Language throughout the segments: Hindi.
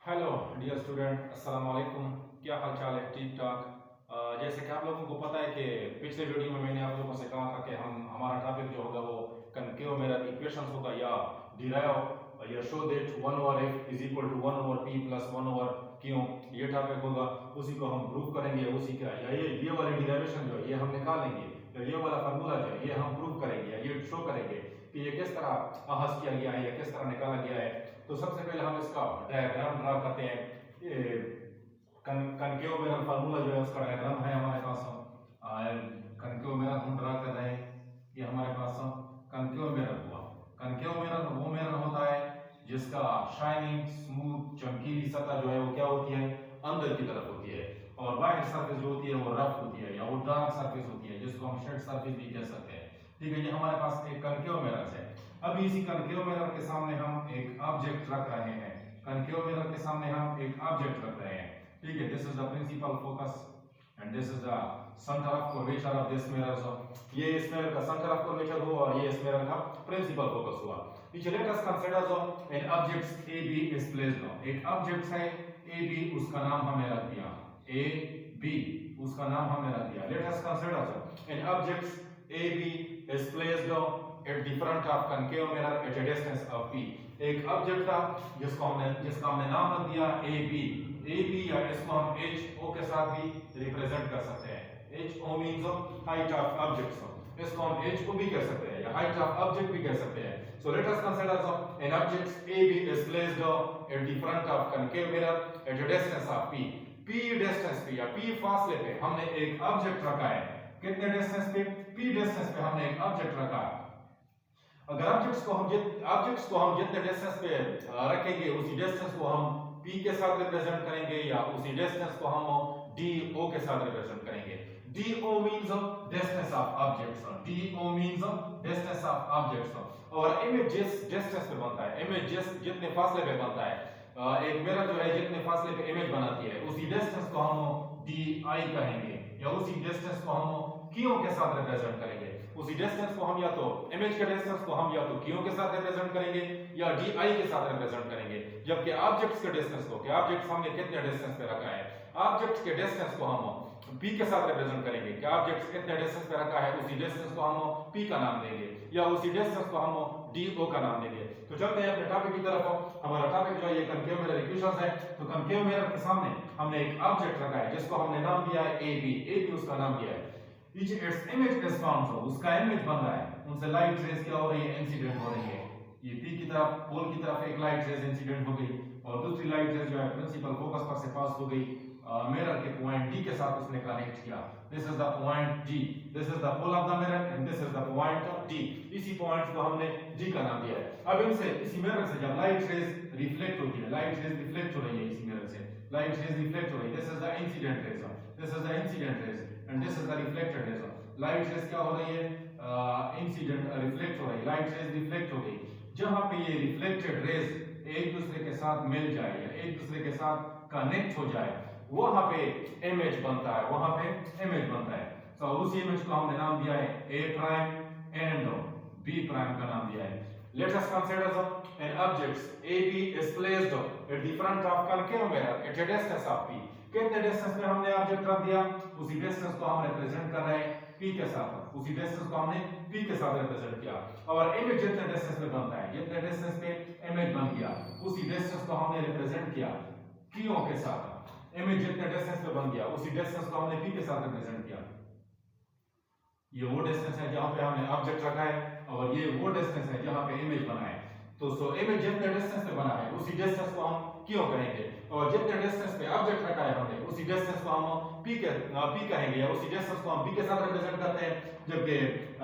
हेलो डियर स्टूडेंट, अस्सलाम वालेकुम। क्या हाल चाल है? ठीक ठाक। जैसे कि आप लोगों को पता है कि पिछले वीडियो में मैंने आप लोगों से कहा था कि हमारा टॉपिक जो होगा वो कनकेव मिरर इक्वेशंस होगा या डिराइव या show that 1 over f is equal to 1 over p plus 1 over q, ये टॉपिक होगा। उसी को हम प्रूव करेंगे। उसी का या ये वाली डिराइवेशन जो है ये हम निकालेंगे, या ये वाला फार्मूला जो है ये हम प्रूव करेंगे या ये शो करेंगे कि ये किस तरह अहस किया गया है या किस तरह निकाला गया है। तो सबसे पहले हम इसका डायग्राम ड्रा करते हैं। ये कनकेव मिरर फार्मूला जो है उसका डायग्राम है हमारे पास। कनकेव मिरर हम ड्रा कर रहे हैं। ये हमारे पास कनकेव मिरर हुआ। कनकेव मिरर वो मिरर होता है जिसका शाइनिंग स्मूथ चमकीली सतह जो है वो क्या होती है, अंदर की तरफ होती है, और बाहर सरफेस जो होती है वो रफ होती है या वो डार्क सरफेस होती है, जिसको हम शेड सरफेस भी कह सकते हैं। ठीक है, ये हमारे पास एक कनकेव मिरर है। अभी इसी कनकेव मिरर के सामने हम एक ऑब्जेक्ट रख रहे हैं। कनकेव मिरर के सामने हम एक ऑब्जेक्ट रख रहे हैं। ठीक है, this is the principal focus and this is the centre of curvature of this mirror. So ये इस मिरर का सेंटर ऑफ कर्वेचर हुआ और ये इस मिरर का प्रिंसिपल फोकस हुआ। Let us consider so an object A B is placed. एक ऑब्जेक्ट है ए बी, उसका नाम हमने रख दिया ए बी, उसका नाम हमने रख दिया। Let us consider so an object A B is placed at the front of concave mirror at a distance of p। एक ऑब्जेक्ट था जिसका हमने नाम रख दिया a b या इसको हम h o के साथ भी रिप्रेजेंट कर सकते हैं। h o means height of object, इसको हम h o भी कह सकते हैं या हाइट ऑफ ऑब्जेक्ट भी कह सकते हैं। So let us consider an object a b is placed at the front of concave mirror at a distance of p। p distance पे या p फासले पे हमने एक ऑब्जेक्ट रखा है। कितने डिस्टेंस पे? p डिस्टेंस पे हमने एक ऑब्जेक्ट रखा है। अगर ऑब्जेक्ट्स को हम जितने डिस्टेंस पे रखेंगे उसी डिस्टेंस को हम p के साथ रिप्रेजेंट करेंगे या उसी डिस्टेंस को हम do के साथ रिप्रेजेंट करेंगे। do means distance of objects, do means distance of objects. और इमेज जिस डिस्टेंस पे बनता है, इमेज जितने फासले पे बनता है, एक मिरर जो है जितने फासले पे इमेज बनाती है उसी डिस्टेंस को हम di कहेंगे या उसी डिस्टेंस को हम q के साथ रिप्रेजेंट करेंगे। उसी डिस्टेंस को हम या तो इमेज के डिस्टेंस को हम या तो q के साथ रिप्रेजेंट करेंगे या di के साथ रिप्रेजेंट करेंगे। जबकि ऑब्जेक्ट्स के डिस्टेंस को, कि ऑब्जेक्ट हमने कितने डिस्टेंस पे रखा है, ऑब्जेक्ट्स के डिस्टेंस को हम p के साथ रिप्रेजेंट करेंगे। कि ऑब्जेक्ट्स कितने डिस्टेंस पे रखा है उसी डिस्टेंस को हम p का नाम देंगे या उसी डिस्टेंस को हम do का नाम देंगे। तो चलते हैं अपने टॉपिक की तरफ। हमारा टॉपिक जो है ये कनकेव मिरर इक्वेशंस है। तो कनकेव मिरर के सामने हमने एक ऑब्जेक्ट रखा है जिसको हमने नाम दिया है a b उसका नाम दिया है। Each its image is formed, so उसका इमेज बन रहा है, उनसे लाइट रेज क्या हो रही है, इंसिडेंट हो रही है। ये p की तरफ, पोल की तरफ एक लाइट रेज इंसिडेंट हो गई और दूसरी लाइट रेज जो है प्रिंसिपल फोकस पर से पास हो गई, मिरर के पॉइंट d के साथ उसने कनेक्ट किया। This is the point d, this is the pole of the mirror and this is the point of d। इसी पॉइंट को हमने d का नाम दिया है। अब इनसे, इसी मिरर से जब लाइट रेज रिफ्लेक्ट होती है, लाइट रेज रिफ्लेक्ट हो रही है इसी मिरर से, लाइट रेज रिफ्लेक्ट हो रही है। This is the incident raise, this is the incident raise and this is the reflected raise. Light rays क्या हो रही है, इंसिडेंट रिफ्लेक्ट हो रही है, लाइट रेज रिफ्लेक्ट हो गई। जहां पे ये रिफ्लेक्टेड रेज एक दूसरे के साथ मिल जाए या एक दूसरे के साथ कनेक्ट हो जाए, वहां पे इमेज बनता है, वहां पे इमेज बनता है। तो उसी इमेज को हमने नाम दिया है a prime and b prime का नाम दिया है। Let us consider an object AB is placed at the front of concave mirror at a distance of p। कितने डिस्टेंस पे हमने ऑब्जेक्ट रख दिया, उसी डिस्टेंस को हम रिप्रेजेंट कर रहे हैं p के साथ, उसी डिस्टेंस को हमने p के साथ रिप्रेजेंट किया। और इमेज जितने डिस्टेंस पे बनता है, जितने डिस्टेंस पे इमेज बन गया उसी डिस्टेंस को हमने रिप्रेजेंट किया q के साथ। इमेज जितने डिस्टेंस पे बन गया उसी डिस्टेंस को हमने p के साथ रिप्रेजेंट किया। ये वो डिस्टेंस है जहां पे हमने ऑब्जेक्ट रखा है और ये वो डिस्टेंस है जहां पे इमेज बना है। तो इमेज जितने डिस्टेंस पे बना है उसी डिस्टेंस को हम क्यों कहेंगे, और जितने डिस्टेंस पे ऑब्जेक्ट रखा है हमने उसी डिस्टेंस को हम p कहेंगे या उसी डिस्टेंस को हम b के साथ रिप्रेजेंट करते हैं। जबकि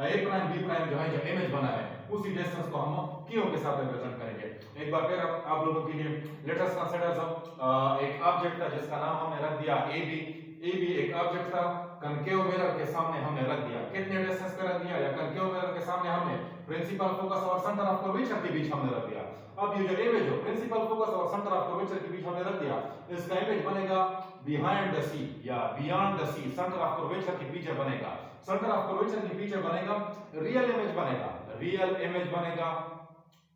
a प्राइम b प्राइम जो है जो इमेज बना है उसी डिस्टेंस को हम q के साथ रिप्रेजेंट करेंगे। एक बार फिर आप लोगों के लिए लेट अस कंसीडर एक ऑब्जेक्ट था जिसका नाम हमने रख दिया AB एक ऑब्जेक्ट था, कनकेव मिरर के सामने हमने रख दिया। कितने डिस्टेंस पे रख दिया, या कनकेव मिरर के सामने हमने प्रिंसिपल फोकस और सेंटर ऑफ कर्वेचर के बीच हमने रख दिया। अब ये जो इमेज हो प्रिंसिपल फोकस और सेंटर ऑफ कर्वेचर के बीच हमने रख दिया, इसका इमेज बनेगा बिहाइंड द सी या beyond the C, centre of curvature के पीछे बनेगा। सेंटर ऑफ कर्वेचर के पीछे बनेगा रियल इमेज बनेगा, रियल इमेज बनेगा।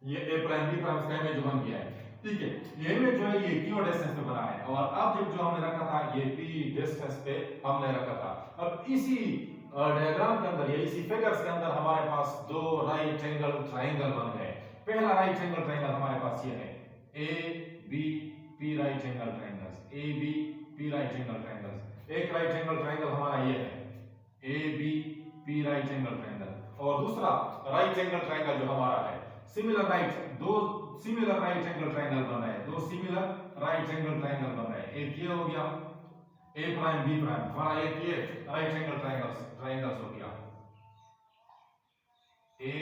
ये a प्राइम b प्राइम का इमेज बन गया है। ठीक है, ये इमेज जो है ये क्यू डिस्टेंस पे बना है और ऑब्जेक्ट जो हमने रखा था ये पी डिस्टेंस पे हमने रखा था। अब इसी डायग्राम के अंदर या इसी फिगर्स के अंदर हमारे पास दो राइट एंगल ट्रायंगल बन गए। पहला राइट एंगल ट्रायंगल हमारे पास ये है A B P right angle triangles, A B P right angle triangles. एक राइट एंगल ट्रायंगल हमारा ये है A B P right angle triangle और दूसरा राइट एंगल ट्रायंगल जो हमारा है दो सिमिलर राइट एंगल ट्रायंगल बन रहे हैं, दो सिमिलर राइट एंगल ट्रायंगल बन रहे हैं। एक ये हो गया ए प्राइम बी प्राइम, हमारा एक ये राइट एंगल ट्रायंगल्स हो गया ए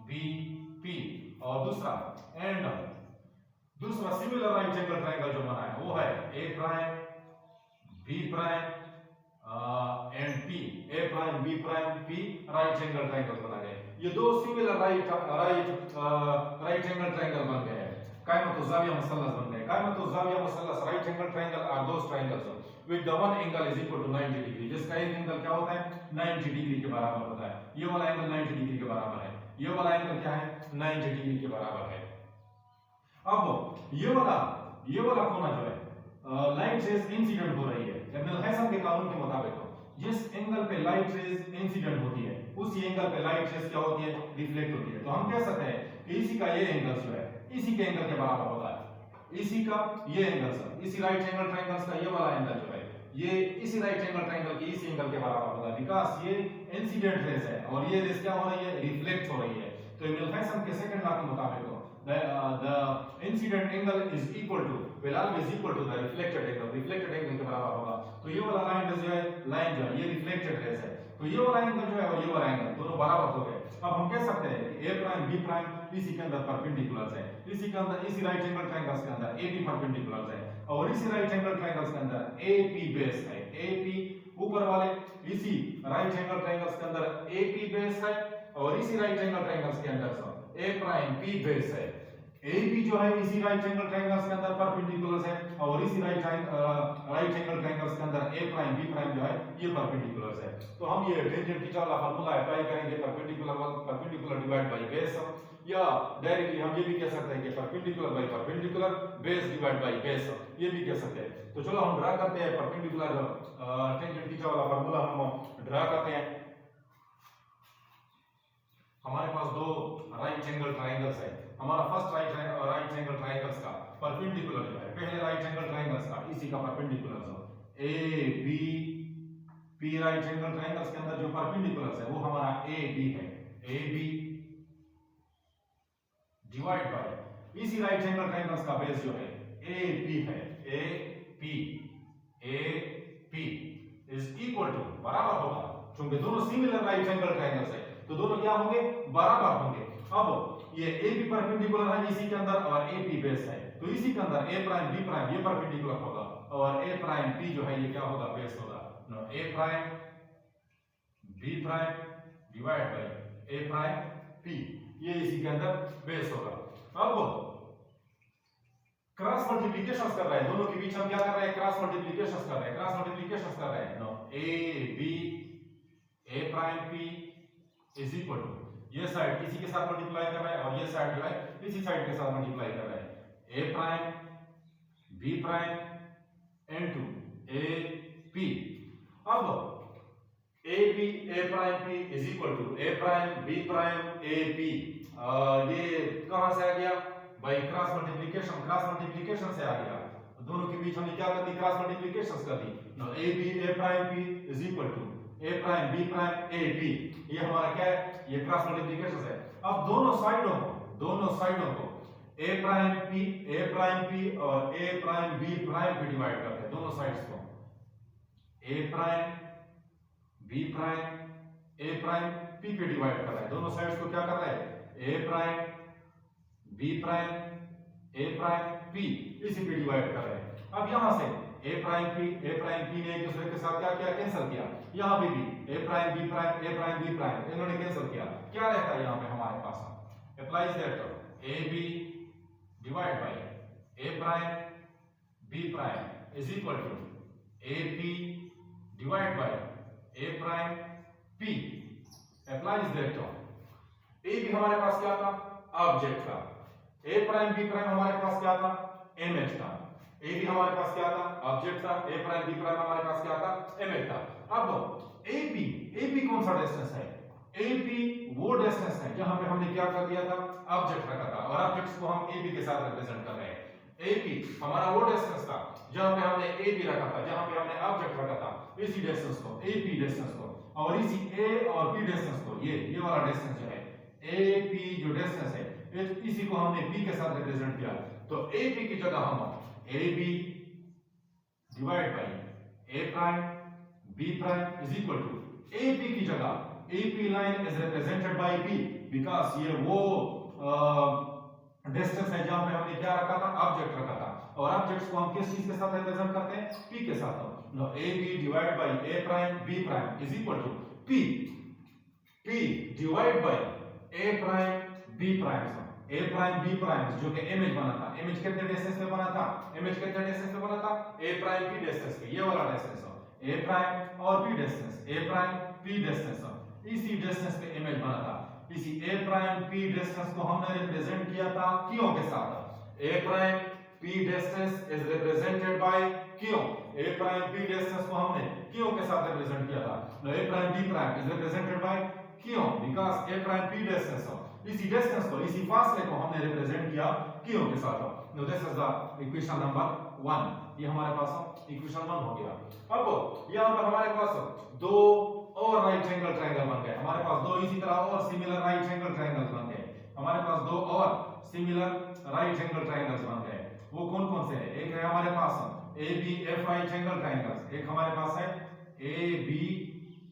बी पी और दूसरा सिमिलर राइट एंगल ट्रायंगल जो बना है वो है A prime B prime and P, A prime B prime P right angle triangle बना गए। ये दो सिमिलर राइट एंगल ट्रायंगल बन गए हैं, कायमतु ज़ाविया मुसल्लस बन गए। कायमतु ज़ाविया मुसल्लस right angle triangle are those triangles with the one angle is equal to 90 degree, जिसका एक एंगल क्या होता है 90 डिग्री के बराबर होता है। ये वाला एंगल 90 डिग्री के बराबर है, ये वाला एंगल क्या है 90 डिग्री के बराबर है। अब ये वाला कोना जो है लाइट रेज इंसिडेंट हो रही है, इब्न हैसन के कानून के मुताबिक जिस एंगल पे लाइट रेज इंसिडेंट होती है उसी एंगल पे लाइट रेज क्या होती है रिफ्लेक्ट होती है। तो हम कह सकते हैं कि इसी का ये एंगल जो है इसी के एंगल के बराबर होता है, इसी का ये एंगल सर इसी राइट एंगल ट्रायंगल्स का ये वाला एंगल जो है ये इसी राइट एंगल ट्रायंगल के इसी एंगल के बराबर होता है, बिकॉज़ ये इंसिडेंट रेज है और ये रेज क्या हो रही है रिफ्लेक्ट हो रही है। तो इब्न हैसन के सेकंड लॉ के मुताबिक the incident angle is equal to will always equal to the reflected angle, reflected angle के बराबर होगा। तो ये वाला लाइन जो है ये रिफ्लेक्टेड रेज है, तो ये वाला एंगल जो है और ये वाला एंगल दोनों बराबर हो गए। अब हम कह सकते हैं कि a प्राइम b प्राइम इसी के अंदर परपेंडिकुलर है, इसी के अंदर इसी राइट एंगल ट्रायंगल्स के अंदर ab परपेंडिकुलर है और इसी राइट एंगल ट्रायंगल्स के अंदर ap बेस है। ap ऊपर वाले इसी राइट एंगल ट्रायंगल्स के अंदर ap बेस है और इसी राइट एंगल ट्रायंगल्स के अंदर a प्राइम p बेस है। AB जो है इसी राइट एंगल ट्रायंगल्स के अंदर परपेंडिकुलर है और इसी राइट एंगल ट्रायंगल्स के अंदर A प्राइम B प्राइम जो है ये परपेंडिकुलर है। तो हम ये टेंजेंट थीटा वाला फार्मूला अप्लाई करेंगे परपेंडिकुलर डिवाइड बाय बेस, या डायरेक्टली हम ये भी कह सकते हैं कि perpendicular by perpendicular base divide by base, ये भी कह सकते हैं। तो चलो हम ड्रा करते हैं परपेंडिकुलर टेंजेंट थीटा वाला फार्मूला हम ड्रा करते हैं। हमारे पास दो राइट एंगल ट्रायंगल्स है, हमारा फर्स्ट राइट एंगल ट्रायंगल्स का परपेंडिकुलर जो है पहले राइट एंगल ट्रायंगल्स का इसी का परपेंडिकुलर जो A B P right angle triangles के अंदर जो परपेंडिकुलर है वो हमारा ए बी है, ए बी डिवाइड बाय इसी राइट एंगल ट्रायंगल्स का बेस जो है ए पी है, A P is equal to बराबर होगा, क्योंकि दोनों सिमिलर राइट एंगल ट्रायंगल्स है तो दोनों क्या होंगे बराबर होंगे। अब ये ए बी परपेंडिकुलर है इसी के अंदर और ए पी बेस है, तो इसी के अंदर ए प्राइम बी प्राइम ये परपेंडिकुलर होगा और ए प्राइम पी जो है ये क्या होगा बेस होगा। Now A prime B prime divide by A prime P ये इसी के अंदर बेस होगा। अब क्रॉस मल्टीप्लिकेशंस कर रहे हैं, दोनों के बीच हम क्या कर रहे हैं क्रॉस मल्टीप्लिकेशंस कर रहे हैं। Now A B A prime P is equal to ये साइड इसी के साथ मल्टीप्लाई कर रहा है और ये साइड जो है इसी साइड के साथ मल्टीप्लाई कर रहा है a prime b prime into a p। अब a b a prime p is equal to a prime b prime a p, ये कहां से आ गया भाई क्रॉस मल्टीप्लिकेशन से आ गया। दोनों के बीच हमने क्या कर दी क्रॉस मल्टीप्लिकेशंस कर दी। No a b a prime p is equal to a prime b prime a p, ये हमारा क्या है ये क्रॉस मल्टीप्लिकेशन है। अब दोनों साइडों को a प्राइम p और a प्राइम b प्राइम पे डिवाइड करते हैं, दोनों साइड्स को a prime b prime a prime p पे डिवाइड कर रहा है, दोनों साइड्स को क्या कर रहा है a prime b prime a prime p इसी पे डिवाइड कर रहे हैं। अब यहां से a प्राइम p ने एक दूसरे के साथ क्या किया कैंसिल किया, यहां पे भी a प्राइम b प्राइम इन्होंने कैंसिल किया, क्या रहता है यहां पे हमारे पास applies that ab divide by a prime b prime is equal to ap divide by a prime p applies that ab हमारे पास क्या था ऑब्जेक्ट था, ए प्राइम बी प्राइम हमारे पास क्या था, इमेज था। ए बी हमारे पास क्या था, ऑब्जेक्ट था। ए प्राइम बी प्राइम हमारे पास क्या था, इमेज था। अब ए पी कौन सा डिस्टेंस है, ए पी वो डिस्टेंस है जहां पे हमने क्या कर दिया था, ऑब्जेक्ट रखा था, और ऑब्जेक्ट्स को हम ए बी के साथ रिप्रेजेंट कर रहे हैं। ए पी हमारा वो डिस्टेंस था जहां पे हमने ए बी रखा था, जहां पे हमने ऑब्जेक्ट रखा था, इसी डिस्टेंस को ए पी डिस्टेंस को, और इसी ए और बी डिस्टेंस को, ये वाला डिस्टेंस जो है ए पी जो डिस्टेंस है, इसी को हमने बी के साथ रिप्रेजेंट किया। तो ए पी की जगह हम A B divide by A prime B prime is equal to A P की जगह A P line is represented by P, because ये वो डिस्टेंस है जहां पे हमने क्या रखा था, ऑब्जेक्ट रखा था, और ऑब्जेक्ट्स को हम किस चीज के साथ रिप्रेजेंट करते हैं, p के साथ। Now A B divide by a prime b prime is equal to p divide by a prime b prime. a prime b prime जो कि इमेज बना था, इमेज कितने डिस्टेंस पे बना था, इमेज कितने डिस्टेंस पे बना था, a प्राइम p डिस्टेंस पे, ये वाला डिस्टेंस हो a प्राइम और b distance, a prime p distance, इसी डिस्टेंस पे इमेज बना था। इसी a प्राइम p डिस्टेंस को हमने रिप्रेजेंट किया था क्यों के साथ, a prime p distance is represented by क्यों, a प्राइम p डिस्टेंस को हमने क्यों के साथ रिप्रेजेंट किया था। No a prime b prime is represented by क्यों, because a prime p distance हो, इसी डिस्टेंस को, इसी फासले को हमने रिप्रेजेंट किया क्यों के साथ। Now this is the equation number 1, ये हमारे पास इक्वेशन 1 हो गया। अब यहां पर हमारे पास दो और राइट एंगल ट्रायंगल बन गए, हमारे पास दो इसी तरह और सिमिलर राइट एंगल ट्रायंगल्स बन गए, हमारे पास दो और सिमिलर राइट एंगल ट्रायंगल्स बन गए। वो कौन कौन से हैं, एक है हमारे पास A B F right angle triangles, एक हमारे पास है A B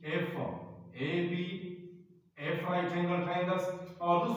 F right angle triangles, और दूसरा